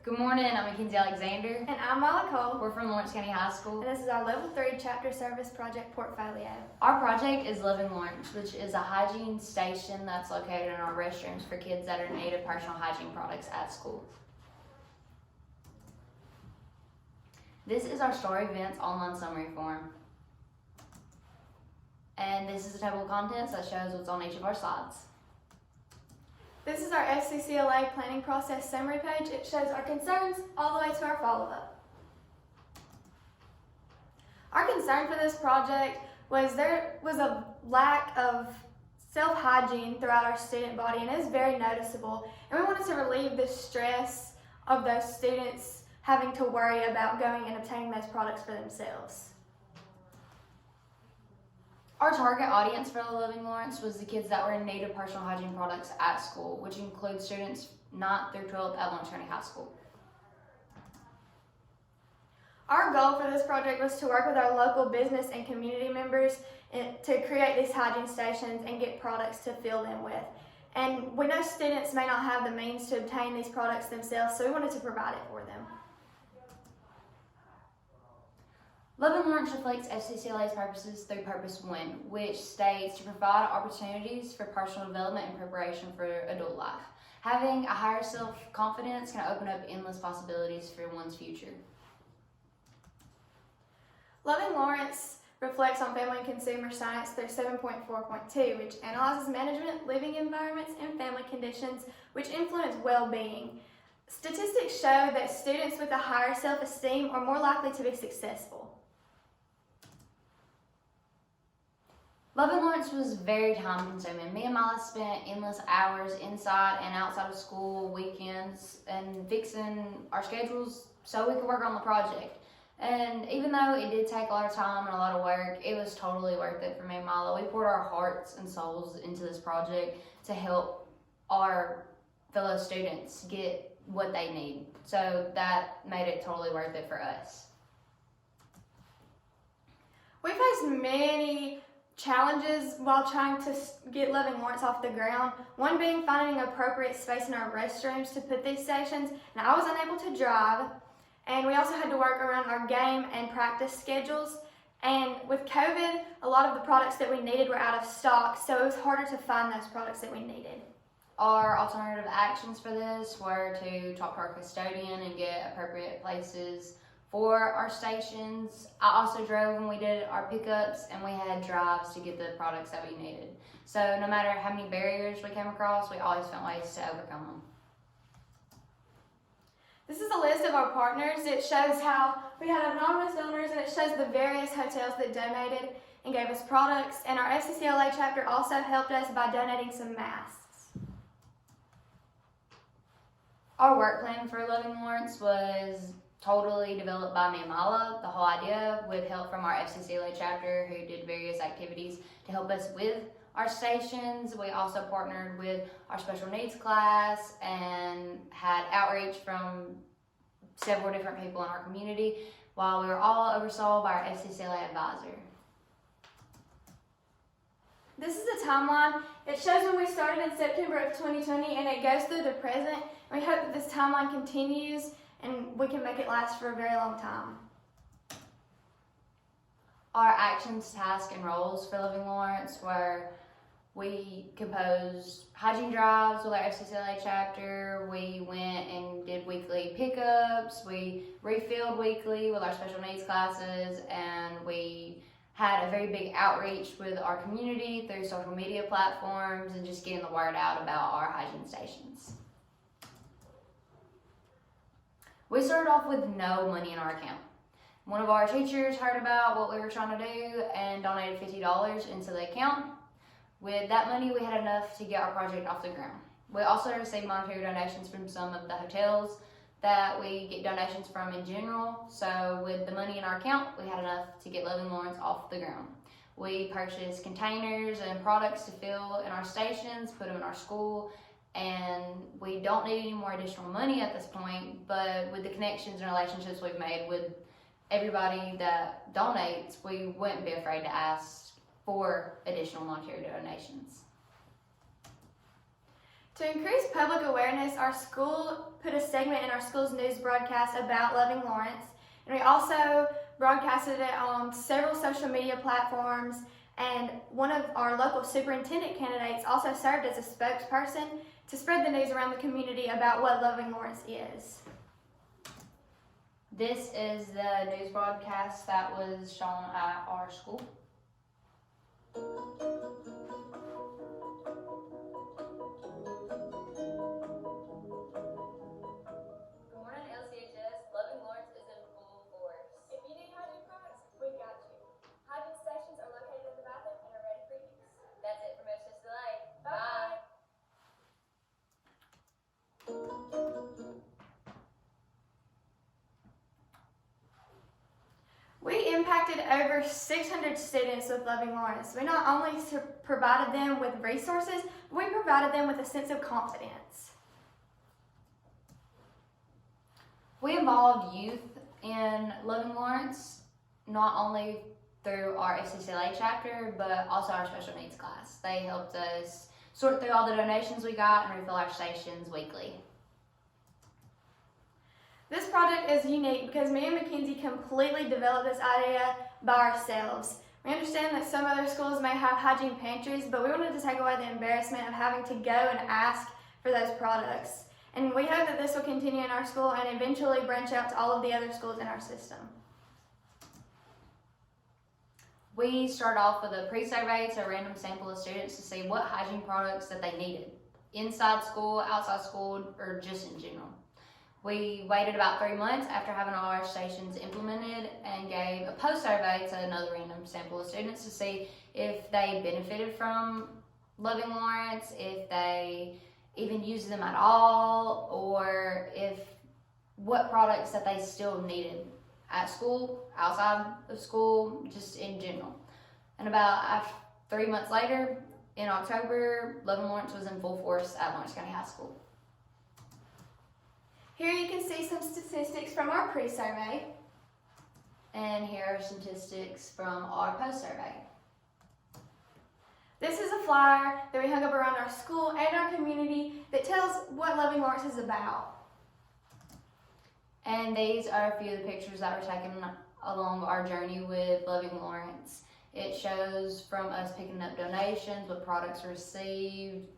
Good morning, I'm Makenzie. And I'm Myla Cole. We're from Lawrence County High School. And this is our Level 3 Chapter Service Project Portfolio. Our project is Loving Lawrence, which is a hygiene station that's located in our restrooms for kids that are in need of personal hygiene products at school. This is our Star Events online summary form. And this is a table of contents that shows what's on each of our slides. This is our FCCLA planning process summary page. It shows our concerns all the way to our follow-up. Our concern for this project was there was a lack of self-hygiene throughout our student body, and it is very noticeable. And we wanted to relieve the stress of those students having to worry about going and obtaining those products for themselves. Our target audience for Loving Lawrence was the kids that were in need of personal hygiene products at school, which includes students 9th through 12th at Lawrence County High School. Our goal for this project was to work with our local business and community members to create these hygiene stations and get products to fill them with. And we know students may not have the means to obtain these products themselves, so we wanted to provide it for them. Loving Lawrence reflects FCCLA's purposes through Purpose 1, which states to provide opportunities for personal development and preparation for adult life. Having a higher self-confidence can open up endless possibilities for one's future. Loving Lawrence reflects on family and consumer science through 7.4.2, which analyzes management, living environments, and family conditions which influence well-being. Statistics show that students with a higher self-esteem are more likely to be successful. Loving Lawrence was very time consuming. Me and Myla spent endless hours inside and outside of school, weekends, and fixing our schedules so we could work on the project. And even though it did take a lot of time and a lot of work, it was totally worth it for me and Myla. We poured our hearts and souls into this project to help our fellow students get what they need. So that made it totally worth it for us. We faced many challenges while trying to get Loving Lawrence off the ground. One being finding an appropriate space in our restrooms to put these stations. Now, I was unable to drive, and we also had to work around our game and practice schedules. And with COVID, a lot of the products that we needed were out of stock, so it was harder to find those products that we needed. Our alternative actions for this were to talk to our custodian and get appropriate places for our stations. I also drove when we did our pickups, and we had drives to get the products that we needed. So no matter how many barriers we came across, we always found ways to overcome them. This is a list of our partners. It shows how we had anonymous donors, and it shows the various hotels that donated and gave us products. And our FCCLA chapter also helped us by donating some masks. Our work plan for Loving Lawrence was totally developed by me and Myla. The whole idea with help from our FCCLA chapter, who did various activities to help us with our stations. We also partnered with our special needs class and had outreach from several different people in our community, while we were all oversaw by our FCCLA advisor. This is the timeline. It shows when we started in September of 2020, and it goes through the present. We hope that this timeline continues and we can make it last for a very long time. Our actions, tasks, and roles for Loving Lawrence were: we composed hygiene drives with our FCCLA chapter, we went and did weekly pickups, we refilled weekly with our special needs classes, and we had a very big outreach with our community through social media platforms and just getting the word out about our hygiene stations. We started off with no money in our account. One of our teachers heard about what we were trying to do and donated $50 into the account. With that money, we had enough to get our project off the ground. We also received monetary donations from some of the hotels that we get donations from in general. So with the money in our account, we had enough to get Loving Lawrence off the ground. We purchased containers and products to fill in our stations, put them in our school, and we don't need any more additional money at this point, but with the connections and relationships we've made with everybody that donates, we wouldn't be afraid to ask for additional monetary donations. To increase public awareness, our school put a segment in our school's news broadcast about Loving Lawrence, and we also broadcasted it on several social media platforms, and one of our local superintendent candidates also served as a spokesperson to spread the news around the community about what Loving Lawrence is. This is the news broadcast that was shown at our school. We impacted over 600 students with Loving Lawrence. We not only provided them with resources, but we provided them with a sense of confidence. We involved youth in Loving Lawrence, not only through our FCCLA chapter, but also our special needs class. They helped us sort through all the donations we got and refill our stations weekly. This project is unique because me and Makenzie completely developed this idea by ourselves. We understand that some other schools may have hygiene pantries, but we wanted to take away the embarrassment of having to go and ask for those products. And we hope that this will continue in our school and eventually branch out to all of the other schools in our system. We started off with a pre-survey to a random sample of students to see what hygiene products that they needed, inside school, outside school, or just in general. We waited about 3 months after having all our stations implemented and gave a post-survey to another random sample of students to see if they benefited from Loving Lawrence, if they even used them at all, or what products that they still needed at school, outside of school, just in general. And about 3 months later, in October, Loving Lawrence was in full force at Lawrence County High School. Here you can see some statistics from our pre-survey. And here are statistics from our post-survey. This is a flyer that we hung up around our school and our community that tells what Loving Lawrence is about. And these are a few of the pictures that were taken along our journey with Loving Lawrence. It shows from us picking up donations, what products received,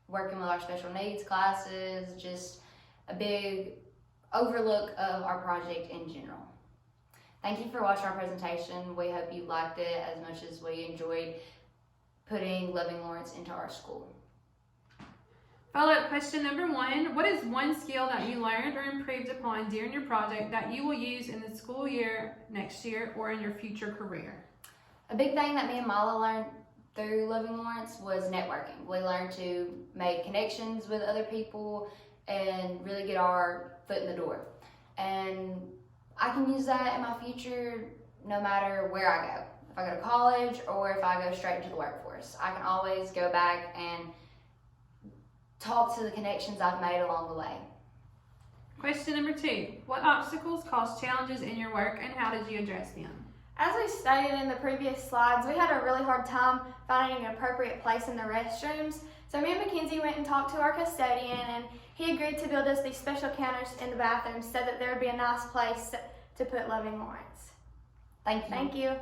working with our special needs classes, just a big overlook of our project in general. Thank you for watching our presentation. We hope you liked it as much as we enjoyed putting Loving Lawrence into our school. Follow-up question number 1. What is one skill that you learned or improved upon during your project that you will use in the school year, next year, or in your future career? A big thing that me and Myla learned through Loving Lawrence was networking. We learned to make connections with other people and really get our foot in the door. And I can use that in my future no matter where I go. If I go to college or if I go straight into the workforce, I can always go back and talk to the connections I've made along the way. Question number 2. What obstacles caused challenges in your work and how did you address them? As we stated in the previous slides, we had a really hard time finding an appropriate place in the restrooms. So me and Makenzie went and talked to our custodian, and he agreed to build us these special counters in the bathroom so that there would be a nice place to put Loving Lawrence. Thank you. Thank you.